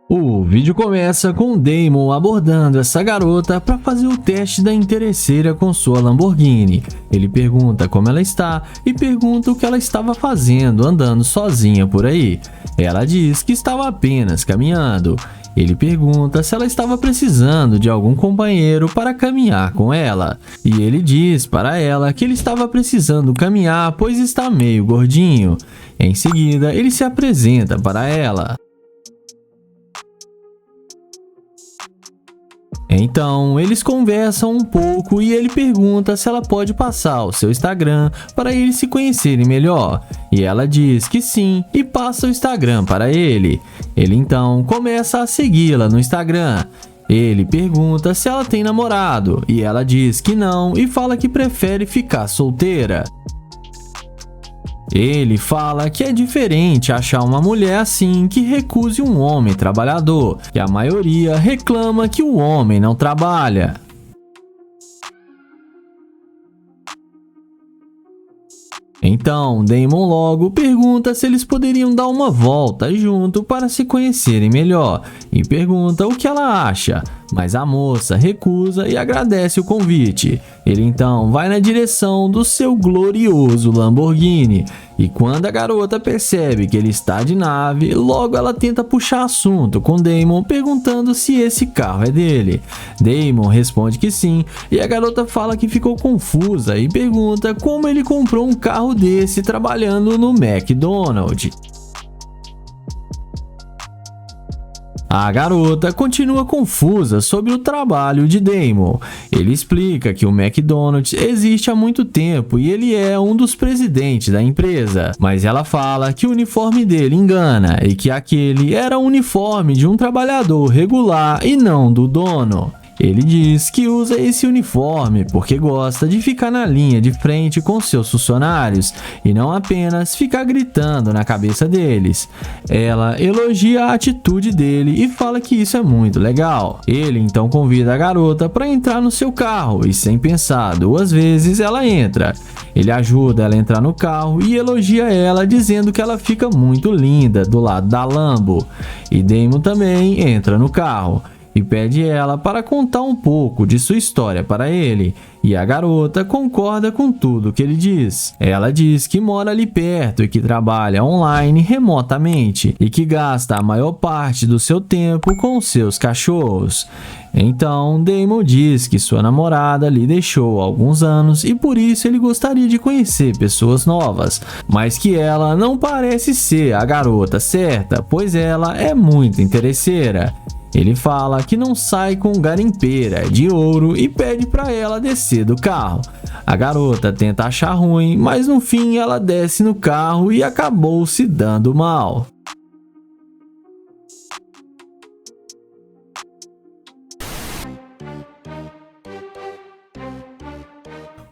O vídeo começa com o Damon abordando essa garota para fazer o teste da interesseira com sua Lamborghini. Ele pergunta como ela está e pergunta o que ela estava fazendo andando sozinha por aí. Ela diz que estava apenas caminhando. Ele pergunta se ela estava precisando de algum companheiro para caminhar com ela. E ele diz para ela que ele estava precisando caminhar pois está meio gordinho. Em seguida, ele se apresenta para ela. Então, eles conversam um pouco e ele pergunta se ela pode passar o seu Instagram para eles se conhecerem melhor. E ela diz que sim e passa o Instagram para ele. Ele então começa a segui-la no Instagram. Ele pergunta se ela tem namorado e ela diz que não e fala que prefere ficar solteira. Ele fala que é diferente achar uma mulher assim que recuse um homem trabalhador, e a maioria reclama que o homem não trabalha. Então, Damon logo pergunta se eles poderiam dar uma volta junto para se conhecerem melhor e pergunta o que ela acha, mas a moça recusa e agradece o convite. Ele então vai na direção do seu glorioso Lamborghini e quando a garota percebe que ele está de nave, logo ela tenta puxar assunto com Damon perguntando se esse carro é dele. Damon responde que sim e a garota fala que ficou confusa e pergunta como ele comprou um carro desse trabalhando no McDonald's. A garota continua confusa sobre o trabalho de Damon. Ele explica que o McDonald's existe há muito tempo e ele é um dos presidentes da empresa, mas ela fala que o uniforme dele engana e que aquele era o uniforme de um trabalhador regular e não do dono. Ele diz que usa esse uniforme porque gosta de ficar na linha de frente com seus funcionários e não apenas ficar gritando na cabeça deles. Ela elogia a atitude dele e fala que isso é muito legal. Ele então convida a garota para entrar no seu carro e sem pensar duas vezes ela entra. Ele ajuda ela a entrar no carro e elogia ela dizendo que ela fica muito linda do lado da Lambo. E Damon também entra no carro e pede ela para contar um pouco de sua história para ele, e a garota concorda com tudo que ele diz. Ela diz que mora ali perto e que trabalha online remotamente e que gasta a maior parte do seu tempo com seus cachorros. Então, Damon diz que sua namorada lhe deixou há alguns anos e por isso ele gostaria de conhecer pessoas novas, mas que ela não parece ser a garota certa, pois ela é muito interesseira. Ele fala que não sai com garimpeira de ouro e pede para ela descer do carro. A garota tenta achar ruim, mas no fim ela desce no carro e acabou se dando mal.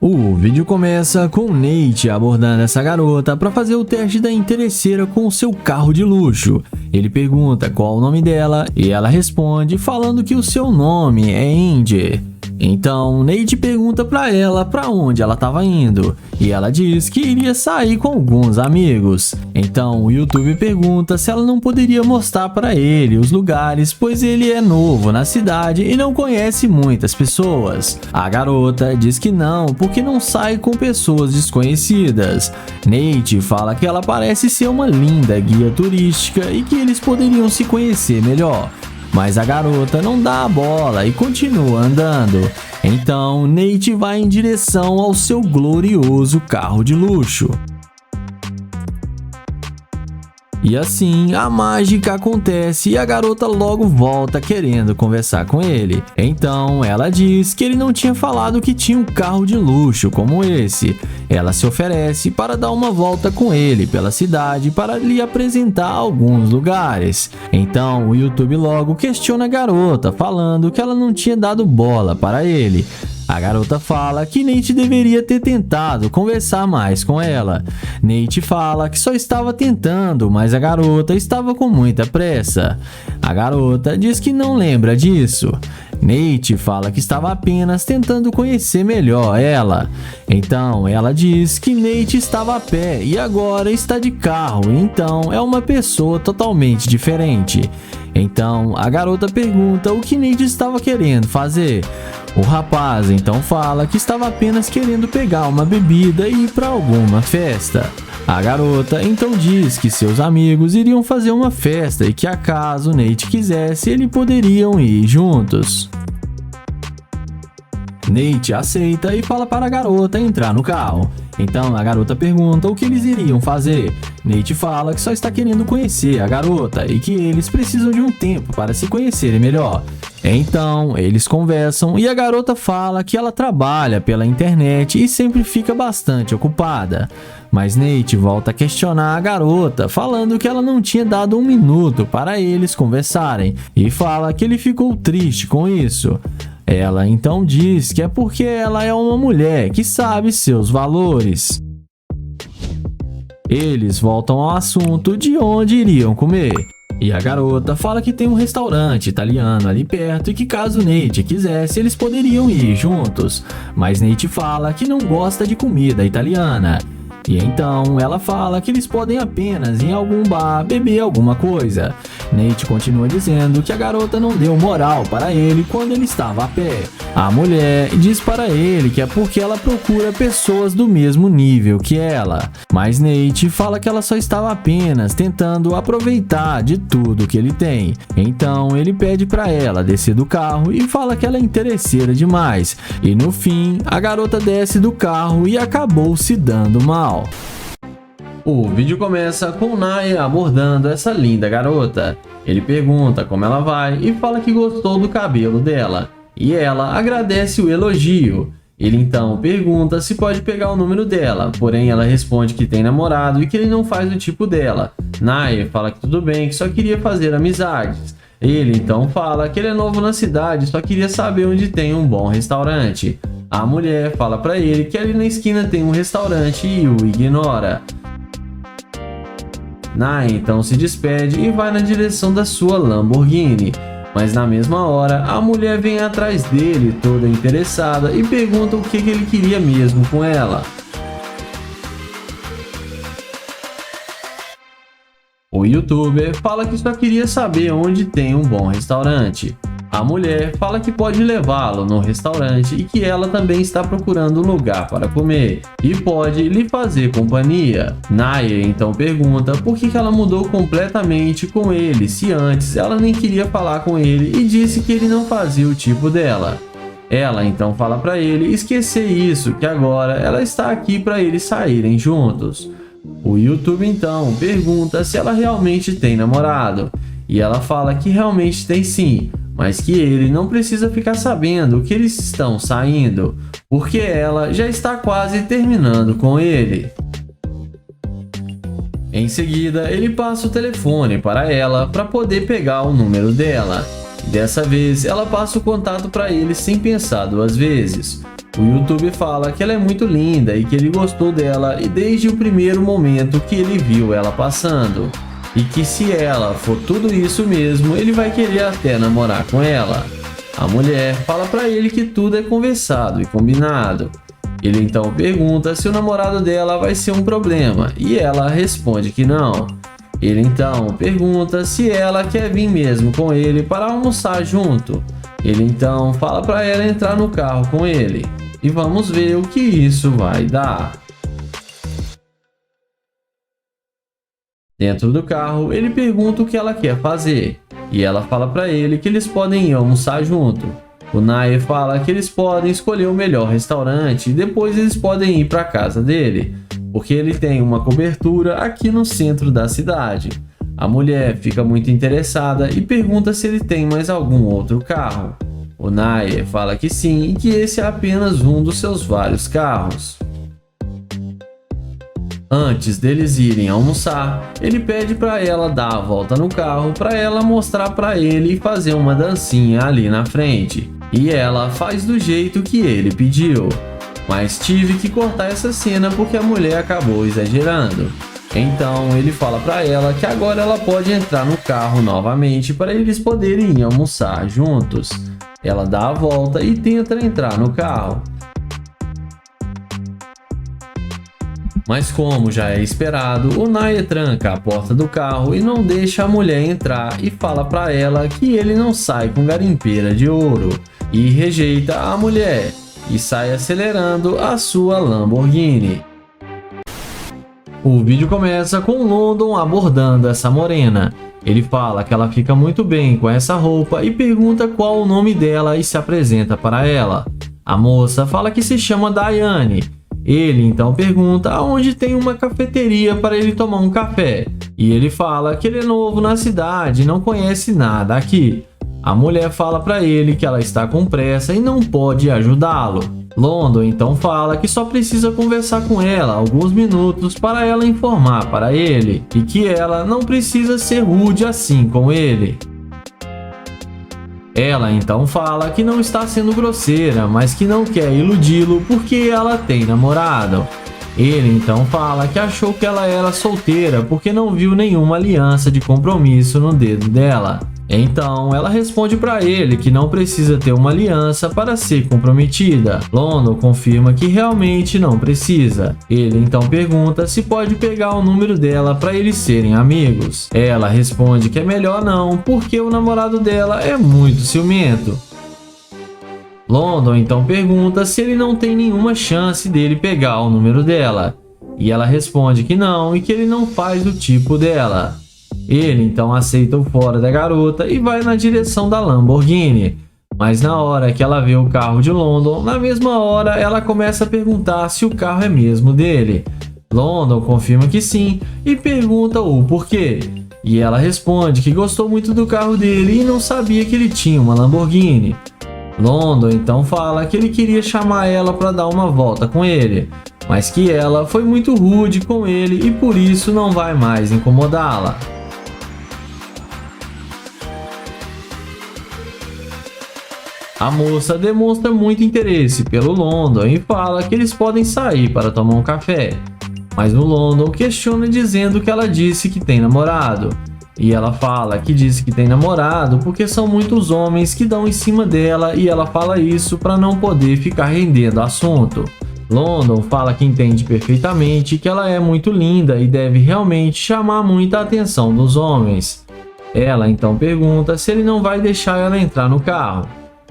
O vídeo começa com Nate abordando essa garota para fazer o teste da interesseira com o seu carro de luxo. Ele pergunta qual o nome dela e ela responde falando que o seu nome é Angie. Então, Nate pergunta para ela para onde ela estava indo e ela diz que iria sair com alguns amigos. Então, o YouTube pergunta se ela não poderia mostrar para ele os lugares, pois ele é novo na cidade e não conhece muitas pessoas. A garota diz que não, porque não sai com pessoas desconhecidas. Nate fala que ela parece ser uma linda guia turística e que eles poderiam se conhecer melhor. Mas a garota não dá a bola e continua andando. Então, Nate vai em direção ao seu glorioso carro de luxo. E assim, a mágica acontece e a garota logo volta querendo conversar com ele. Então, ela diz que ele não tinha falado que tinha um carro de luxo como esse. Ela se oferece para dar uma volta com ele pela cidade para lhe apresentar alguns lugares. Então, o YouTube logo questiona a garota, falando que ela não tinha dado bola para ele. A garota fala que Nate deveria ter tentado conversar mais com ela. Nate fala que só estava tentando, mas a garota estava com muita pressa. A garota diz que não lembra disso. Nate fala que estava apenas tentando conhecer melhor ela. Então ela diz que Nate estava a pé e agora está de carro, então é uma pessoa totalmente diferente. Então a garota pergunta o que Nate estava querendo fazer. O rapaz então fala que estava apenas querendo pegar uma bebida e ir para alguma festa. A garota então diz que seus amigos iriam fazer uma festa e que acaso Nate quisesse, eles poderiam ir juntos. Nate aceita e fala para a garota entrar no carro. Então a garota pergunta o que eles iriam fazer. Nate fala que só está querendo conhecer a garota e que eles precisam de um tempo para se conhecerem melhor. Então eles conversam e a garota fala que ela trabalha pela internet e sempre fica bastante ocupada. Mas Nate volta a questionar a garota, falando que ela não tinha dado um minuto para eles conversarem e fala que ele ficou triste com isso. Ela então diz que é porque ela é uma mulher que sabe seus valores. Eles voltam ao assunto de onde iriam comer. E a garota fala que tem um restaurante italiano ali perto e que caso Nate quisesse, eles poderiam ir juntos. Mas Nate fala que não gosta de comida italiana. E então ela fala que eles podem apenas ir em algum bar beber alguma coisa. Nate continua dizendo que a garota não deu moral para ele quando ele estava a pé. A mulher diz para ele que é porque ela procura pessoas do mesmo nível que ela. Mas Nate fala que ela só estava apenas tentando aproveitar de tudo que ele tem. Então ele pede para ela descer do carro e fala que ela é interesseira demais. E no fim, a garota desce do carro e acabou se dando mal. O vídeo começa com Naya abordando essa linda garota. Ele pergunta como ela vai e fala que gostou do cabelo dela. E ela agradece o elogio. Ele então pergunta se pode pegar o número dela, porém ela responde que tem namorado e que ele não faz o tipo dela. Naya fala que tudo bem, que só queria fazer amizades. Ele então fala que ele é novo na cidade e só queria saber onde tem um bom restaurante. A mulher fala pra ele que ali na esquina tem um restaurante e o ignora. Naya então se despede e vai na direção da sua Lamborghini. Mas na mesma hora, a mulher vem atrás dele toda interessada e pergunta o que ele queria mesmo com ela. O youtuber fala que só queria saber onde tem um bom restaurante. A mulher fala que pode levá-lo no restaurante e que ela também está procurando um lugar para comer e pode lhe fazer companhia. Naya então pergunta por que ela mudou completamente com ele, se antes ela nem queria falar com ele e disse que ele não fazia o tipo dela. Ela então fala para ele esquecer isso, que agora ela está aqui para eles saírem juntos. O YouTube então pergunta se ela realmente tem namorado e ela fala que realmente tem sim, mas que ele não precisa ficar sabendo que eles estão saindo, porque ela já está quase terminando com ele. Em seguida, ele passa o telefone para ela para poder pegar o número dela. Dessa vez, ela passa o contato para ele sem pensar duas vezes. O YouTube fala que ela é muito linda e que ele gostou dela e desde o primeiro momento que ele viu ela passando. E que se ela for tudo isso mesmo, ele vai querer até namorar com ela. A mulher fala pra ele que tudo é conversado e combinado. Ele então pergunta se o namorado dela vai ser um problema e ela responde que não. Ele então pergunta se ela quer vir mesmo com ele para almoçar junto. Ele então fala pra ela entrar no carro com ele. E vamos ver o que isso vai dar. Dentro do carro, ele pergunta o que ela quer fazer, e ela fala para ele que eles podem ir almoçar junto. O Naya fala que eles podem escolher o melhor restaurante e depois eles podem ir para a casa dele, porque ele tem uma cobertura aqui no centro da cidade. A mulher fica muito interessada e pergunta se ele tem mais algum outro carro. O Naya fala que sim e que esse é apenas um dos seus vários carros. Antes deles irem almoçar, ele pede para ela dar a volta no carro para ela mostrar para ele e fazer uma dancinha ali na frente. E ela faz do jeito que ele pediu. Mas tive que cortar essa cena porque a mulher acabou exagerando. Então ele fala para ela que agora ela pode entrar no carro novamente para eles poderem ir almoçar juntos. Ela dá a volta e tenta entrar no carro. Mas como já é esperado, o Nair tranca a porta do carro e não deixa a mulher entrar e fala para ela que ele não sai com garimpeira de ouro e rejeita a mulher e sai acelerando a sua Lamborghini. O vídeo começa com London abordando essa morena. Ele fala que ela fica muito bem com essa roupa e pergunta qual o nome dela e se apresenta para ela. A moça fala que se chama Diane. Ele então pergunta aonde tem uma cafeteria para ele tomar um café. E ele fala que ele é novo na cidade e não conhece nada aqui. A mulher fala para ele que ela está com pressa e não pode ajudá-lo. London então fala que só precisa conversar com ela alguns minutos para ela informar para ele e que ela não precisa ser rude assim com ele. Ela então fala que não está sendo grosseira, mas que não quer iludi-lo porque ela tem namorado. Ele então fala que achou que ela era solteira porque não viu nenhuma aliança de compromisso no dedo dela. Então ela responde para ele que não precisa ter uma aliança para ser comprometida. London confirma que realmente não precisa. Ele então pergunta se pode pegar o número dela para eles serem amigos. Ela responde que é melhor não, porque o namorado dela é muito ciumento. London então pergunta se ele não tem nenhuma chance dele pegar o número dela. E ela responde que não e que ele não faz do tipo dela. Ele então aceita o fora da garota e vai na direção da Lamborghini. Mas na hora que ela vê o carro de London, na mesma hora ela começa a perguntar se o carro é mesmo dele. London confirma que sim e pergunta o porquê. E ela responde que gostou muito do carro dele e não sabia que ele tinha uma Lamborghini. London então fala que ele queria chamar ela para dar uma volta com ele, mas que ela foi muito rude com ele e por isso não vai mais incomodá-la. A moça demonstra muito interesse pelo London e fala que eles podem sair para tomar um café. Mas o London questiona dizendo que ela disse que tem namorado. E ela fala que disse que tem namorado porque são muitos homens que dão em cima dela e ela fala isso para não poder ficar rendendo assunto. London fala que entende perfeitamente que ela é muito linda e deve realmente chamar muita atenção dos homens. Ela então pergunta se ele não vai deixar ela entrar no carro.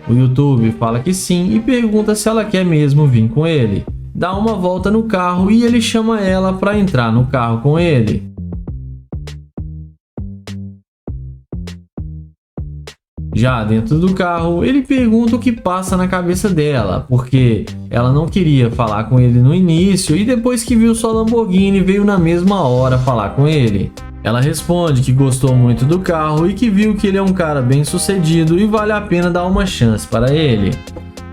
O YouTube fala que sim e pergunta se ela quer mesmo vir com ele. Dá uma volta no carro e ele chama ela para entrar no carro com ele. Já dentro do carro, ele pergunta o que passa na cabeça dela, porque ela não queria falar com ele no início e depois que viu sua Lamborghini veio na mesma hora falar com ele. Ela responde que gostou muito do carro e que viu que ele é um cara bem sucedido e vale a pena dar uma chance para ele.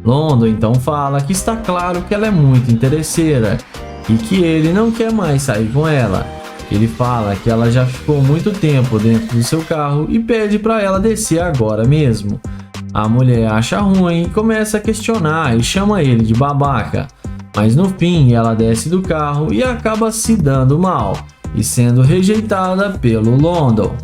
London então fala que está claro que ela é muito interesseira e que ele não quer mais sair com ela. Ele fala que ela já ficou muito tempo dentro do seu carro e pede para ela descer agora mesmo. A mulher acha ruim e começa a questionar e chama ele de babaca. Mas no fim ela desce do carro e acaba se dando mal e sendo rejeitada pelo London.